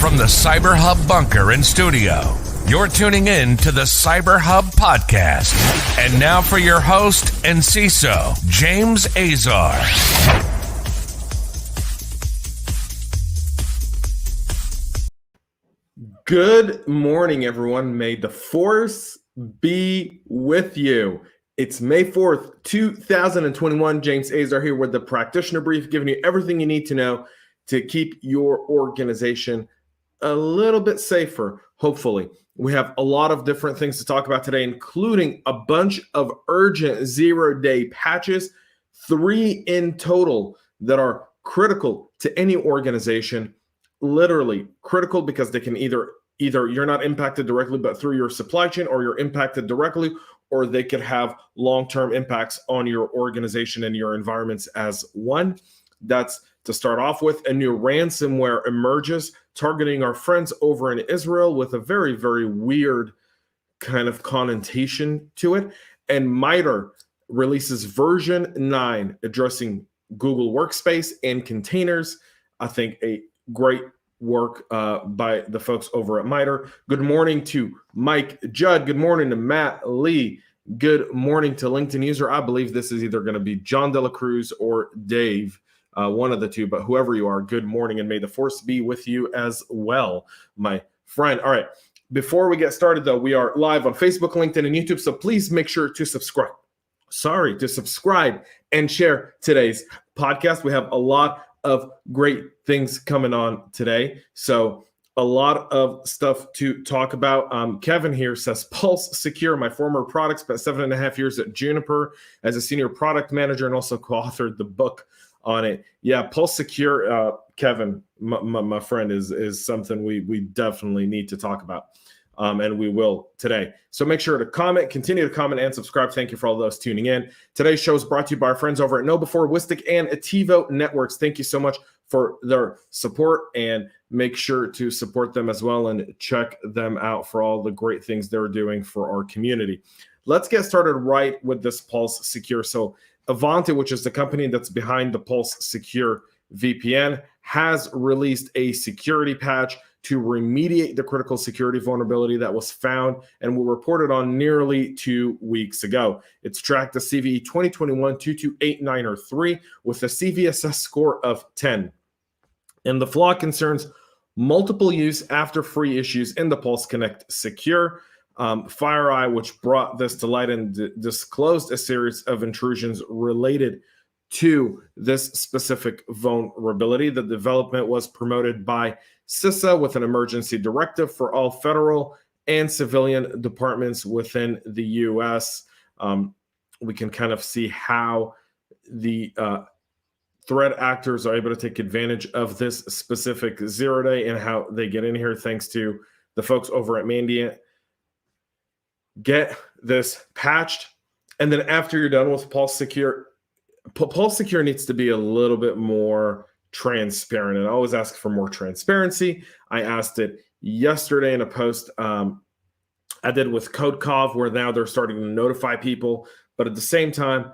From the CyberHub bunker and studio, you're tuning in to the CyberHub podcast. And now for your host and CISO, James Azar. Good morning, everyone. May the force be with you. It's May 4th, 2021. James Azar here with the Practitioner Brief, giving you everything you need to know to keep your organization a little bit safer, hopefully. We have a lot of different things to talk about today, including a bunch of urgent zero-day patches, 3 in total that are critical to any organization. Literally critical because they can either you're not impacted directly, but through your supply chain, or you're impacted directly, or they could have long-term impacts on your organization and your environments as one. That's to start off with. A new ransomware emerges targeting our friends over in Israel with a very, very weird kind of connotation to it. And MITRE releases version 9 addressing Google Workspace and containers. I think a great work by the folks over at MITRE. Good morning to Mike Judd. Good morning to Matt Lee. Good morning to LinkedIn user. I believe this is either going to be John De La Cruz or Dave, one of the two, but whoever you are, good morning, and may the force be with you as well, my friend. All right, before we get started, though, we are live on Facebook, LinkedIn, and YouTube, so please make sure to subscribe. Subscribe and share today's podcast. We have a lot of great things coming on today. So a lot of stuff to talk about. Kevin here says, Pulse Secure, my former product, spent 7.5 years at Juniper as a senior product manager and also co-authored the book on it. Yeah, Pulse Secure, Kevin, my friend, is something we definitely need to talk about. And we will today. So make sure to continue to comment and subscribe. Thank you for all those tuning in. Today's show is brought to you by our friends over at KnowBe4, Wistic, and Ativo Networks. Thank you so much for their support, and make sure to support them as well and check them out for all the great things they're doing for our community. Let's get started right with this Pulse Secure. So Avante, which is the company that's behind the Pulse Secure VPN, has released a security patch to remediate the critical security vulnerability that was found and we reported on nearly 2 weeks ago. It's tracked the CVE 2021-2289-3 with a CVSS score of 10. And the flaw concerns multiple use after free issues in the Pulse Connect Secure. FireEye, which brought this to light and disclosed a series of intrusions related to this specific vulnerability. The development was promoted by CISO with an emergency directive for all federal and civilian departments within the U.S. We can kind of see how the threat actors are able to take advantage of this specific zero-day and how they get in here thanks to the folks over at Mandiant. Get this patched, and then after you're done with Pulse Secure needs to be a little bit more transparent, and I always ask for more transparency. I asked it yesterday in a post I did with CodeCov, where now they're starting to notify people, but at the same time,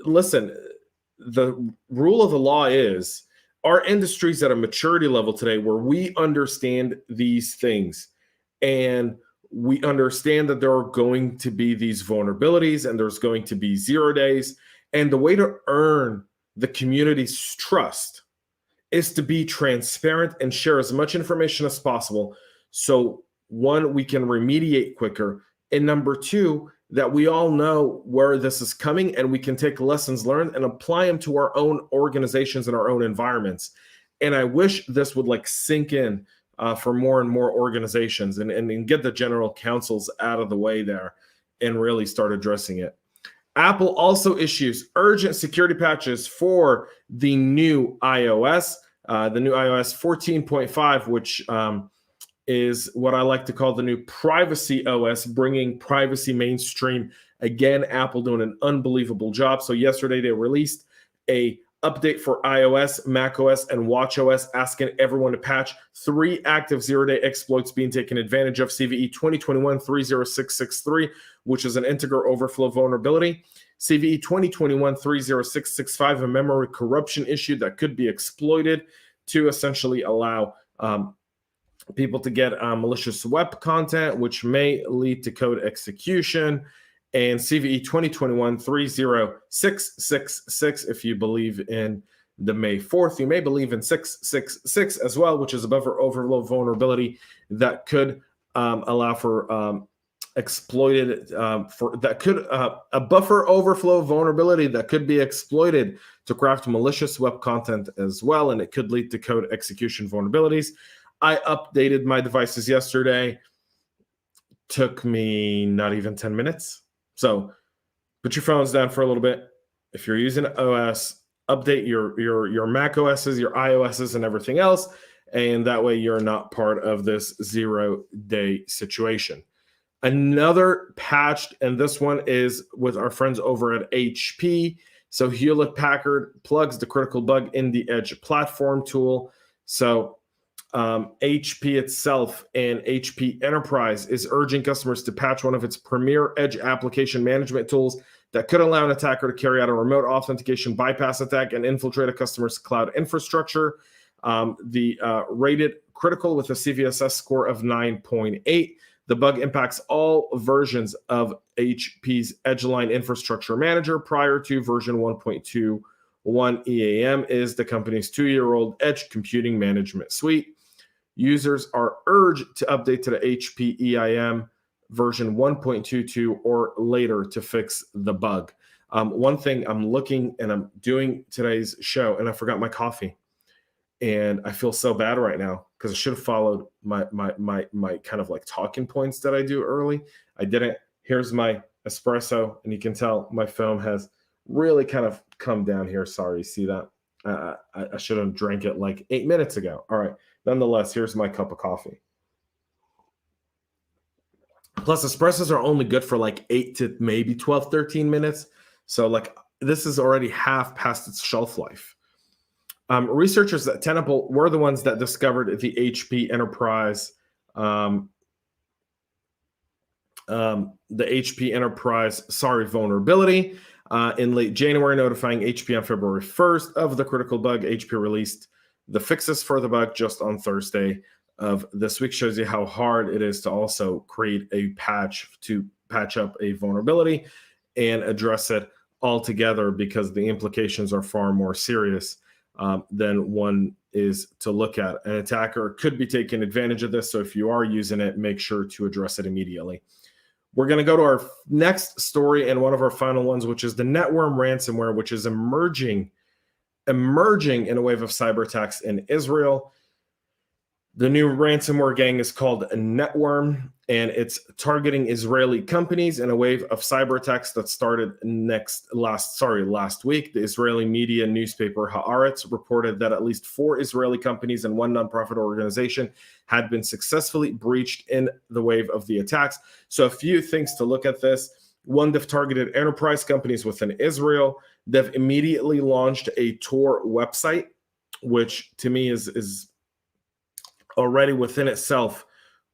listen, the rule of the law is our industry's at a maturity level today where we understand these things, and we understand that there are going to be these vulnerabilities and there's going to be 0 days. And the way to earn the community's trust is to be transparent and share as much information as possible. So one, we can remediate quicker. And number two, that we all know where this is coming and we can take lessons learned and apply them to our own organizations and our own environments. And I wish this would sink in for more and more organizations and get the general counsels out of the way there and really start addressing it. Apple also issues urgent security patches for the new iOS, 14.5, which is what I like to call the new privacy OS, bringing privacy mainstream. Again, Apple doing an unbelievable job. So yesterday they released a update for iOS, macOS, and watchOS, asking everyone to patch 3 active zero-day exploits being taken advantage of. CVE 2021-30663, which is an integer overflow vulnerability. CVE 2021-30665, a memory corruption issue that could be exploited to essentially allow people to get malicious web content, which may lead to code execution. And CVE 2021-30666, if you believe in the May 4th, you may believe in 666 as well, which is a buffer overflow vulnerability that could allow for exploited a buffer overflow vulnerability that could be exploited to craft malicious web content as well, and it could lead to code execution vulnerabilities. I updated my devices yesterday. Took me not even 10 minutes. So put your phones down for a little bit. If you're using OS, update your Mac OSs, your iOSs, and everything else. And that way you're not part of this 0-day situation. Another patched, and this one is with our friends over at HP. So Hewlett Packard plugs the critical bug in the Edge platform tool. So HP itself and HP Enterprise is urging customers to patch one of its premier Edge application management tools that could allow an attacker to carry out a remote authentication bypass attack and infiltrate a customer's cloud infrastructure. Rated critical with a CVSS score of 9.8. The bug impacts all versions of HP's Edgeline Infrastructure Manager prior to version 1.21. EAM is the company's 2-year-old Edge Computing Management Suite. Users are urged to update to the HP EIM version 1.22 or later to fix the bug. One thing I'm looking and I'm doing today's show, and I forgot my coffee. And I feel so bad right now because I should have followed my kind of like talking points that I do early. I didn't. Here's my espresso, and you can tell my foam has really kind of come down here. Sorry, see that? I should have drank it like 8 minutes ago. All right. Nonetheless, here's my cup of coffee. Plus, espressos are only good for like 8 to maybe 12, 13 minutes. So like this is already half past its shelf life. Researchers at Tenable were the ones that discovered the HP Enterprise, vulnerability in late January, notifying HP on February 1st of the critical bug. HP released the fixes for the bug just on Thursday of this week. Shows you how hard it is to also create a patch to patch up a vulnerability and address it altogether, because the implications are far more serious than one is to look at. An attacker could be taking advantage of this, so if you are using it, make sure to address it immediately. We're going to go to our next story and one of our final ones, which is the Networm ransomware, which is emerging in a wave of cyber attacks in Israel. The new ransomware gang is called Networm, and it's targeting Israeli companies in a wave of cyber attacks that started last week. The Israeli media newspaper Haaretz reported that at least 4 Israeli companies and 1 nonprofit organization had been successfully breached in the wave of the attacks. So a few things to look at this. One, they've targeted enterprise companies within Israel. They've immediately launched a Tor website, which to me is already within itself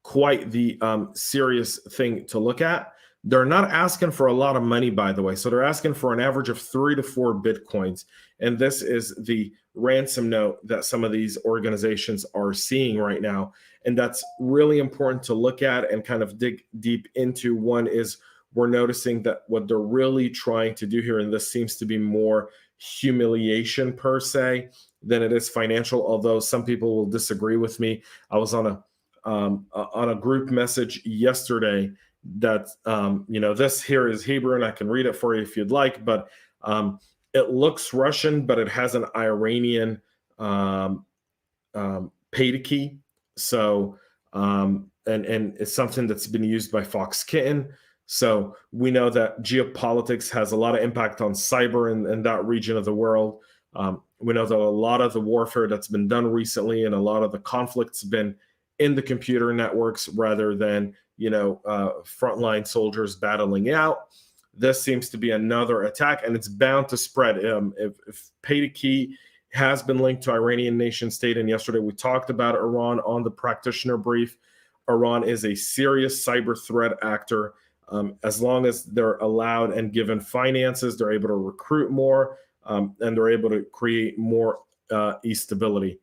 quite the serious thing to look at. They're not asking for a lot of money, by the way. So they're asking for an average of 3 to 4 Bitcoins. And this is the ransom note that some of these organizations are seeing right now. And that's really important to look at and kind of dig deep into. One is we're noticing that what they're really trying to do here, and this seems to be more humiliation per se than it is financial, although some people will disagree with me. I was on a group message yesterday that this here is Hebrew, and I can read it for you if you'd like, but it looks Russian, but it has an Iranian pay key. So and it's something that's been used by Fox Kitten. So we know that geopolitics has a lot of impact on cyber in that region of the world. We know that a lot of the warfare that's been done recently and a lot of the conflicts been in the computer networks rather than, frontline soldiers battling out. This seems to be another attack, and it's bound to spread. If pay-to-key has been linked to Iranian nation state, and yesterday we talked about Iran on the Practitioner Brief. Iran is a serious cyber threat actor. As long as they're allowed and given finances, they're able to recruit more, and they're able to create more instability.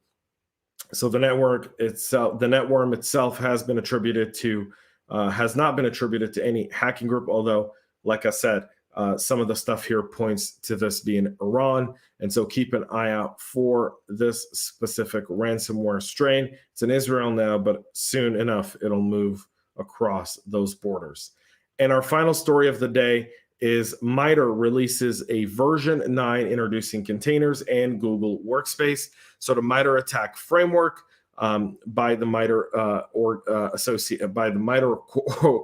So the Networm itself has been attributed to, has not been attributed to any hacking group, although, like I said, some of the stuff here points to this being Iran. And so keep an eye out for this specific ransomware strain. It's in Israel now, but soon enough, it'll move across those borders. And our final story of the day is MITRE releases a version 9 introducing containers and Google Workspace. So the MITRE attack framework by the MITRE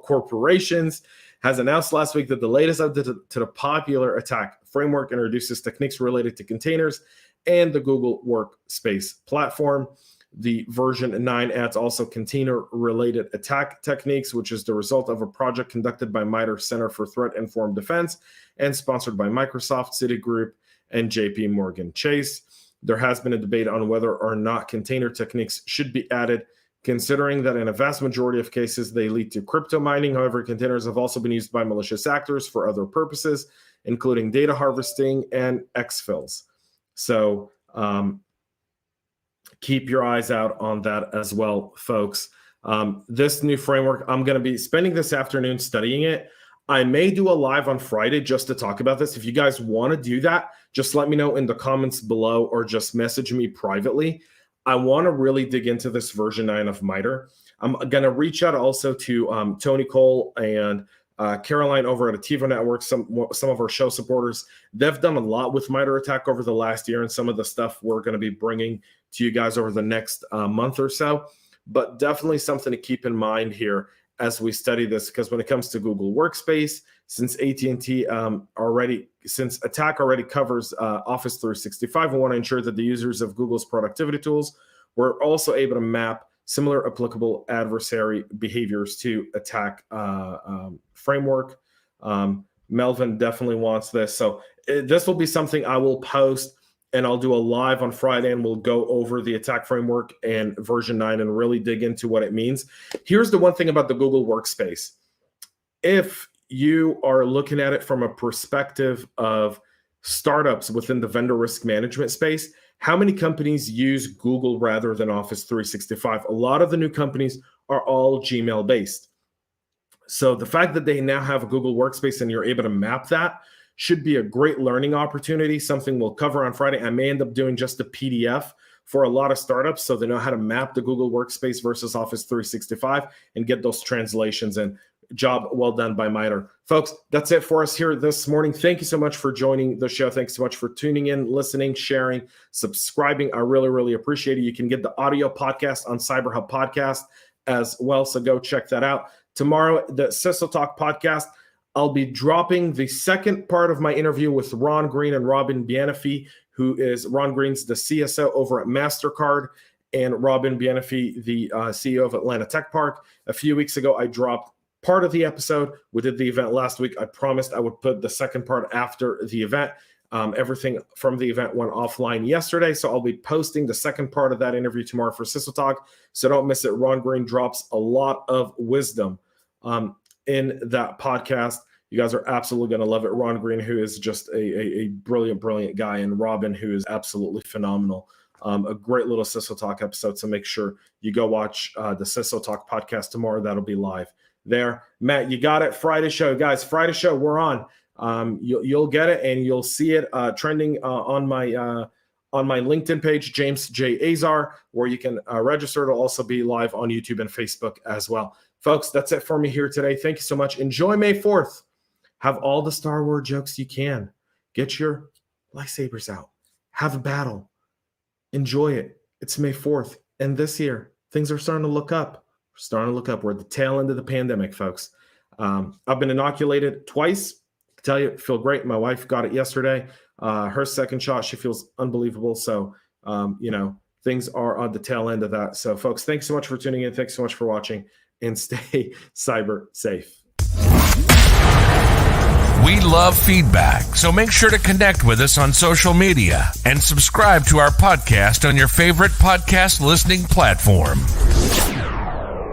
corporations has announced last week that the latest update to the popular attack framework introduces techniques related to containers and the Google Workspace platform. The version 9 adds also container-related attack techniques, which is the result of a project conducted by MITRE Center for Threat-Informed Defense and sponsored by Microsoft, Citigroup, and JP Morgan Chase. There has been a debate on whether or not container techniques should be added, considering that in a vast majority of cases, they lead to crypto mining. However, containers have also been used by malicious actors for other purposes, including data harvesting and exfils. So keep your eyes out on that as well, folks. This new framework, I'm going to be spending this afternoon studying it. I may do a live on Friday just to talk about this. If you guys want to do that, just let me know in the comments below or just message me privately. I want to really dig into this version 9 of MITRE. I'm going to reach out also to Tony Cole and Caroline over at Ativo Network, some of our show supporters. They've done a lot with MITRE attack over the last year, and some of the stuff we're going to be bringing to you guys over the next month or so. But definitely something to keep in mind here as we study this, because when it comes to Google Workspace, since AT&T since attack already covers Office 365, we want to ensure that the users of Google's productivity tools were also able to map similar applicable adversary behaviors to attack framework. Melvin definitely wants this. So this will be something I will post, and I'll do a live on Friday, and we'll go over the attack framework and version 9 and really dig into what it means. Here's the one thing about the Google Workspace. If you are looking at it from a perspective of startups within the vendor risk management space, how many companies use Google rather than Office 365? A lot of the new companies are all Gmail based. So the fact that they now have a Google Workspace and you're able to map that should be a great learning opportunity, something we'll cover on Friday. I may end up doing just a PDF for a lot of startups so they know how to map the Google Workspace versus Office 365 and get those translations in. Job well done by MITRE. Folks, that's it for us here this morning. Thank you so much for joining the show. Thanks so much for tuning in, listening, sharing, subscribing. I really, really appreciate it. You can get the audio podcast on CyberHub Podcast as well, so go check that out. Tomorrow, the CISO Talk podcast, I'll be dropping the second part of my interview with Ron Green and Robin Bianaffi, Ron Green's the CISO over at MasterCard, and Robin Bianaffi, the CEO of Atlanta Tech Park. A few weeks ago, I dropped part of the episode. We did the event last week. I promised I would put the second part after the event. Everything from the event went offline yesterday, so I'll be posting the second part of that interview tomorrow for CISO Talk, so don't miss it. Ron Green drops a lot of wisdom in that podcast. You guys are absolutely going to love it. Ron Green, who is just a brilliant, brilliant guy, and Robin, who is absolutely phenomenal. A great little CISO Talk episode, so make sure you go watch the CISO Talk podcast tomorrow. That'll be live there. Matt, you got it. Friday show. Guys, Friday show, we're on. You'll get it, and you'll see it trending on my LinkedIn page, James J. Azar, where you can register. It'll also be live on YouTube and Facebook as well. Folks, that's it for me here today. Thank you so much. Enjoy May 4th. Have all the Star Wars jokes you can. Get your lightsabers out. Have a battle. Enjoy it. It's May 4th. And this year, things are starting to look up. We're at the tail end of the pandemic, folks. I've been inoculated twice. I tell you, I feel great. My wife got it yesterday. Her second shot, she feels unbelievable. So, things are on the tail end of that. So, folks, thanks so much for tuning in. Thanks so much for watching, and stay cyber safe. We love feedback, so make sure to connect with us on social media and subscribe to our podcast on your favorite podcast listening platform.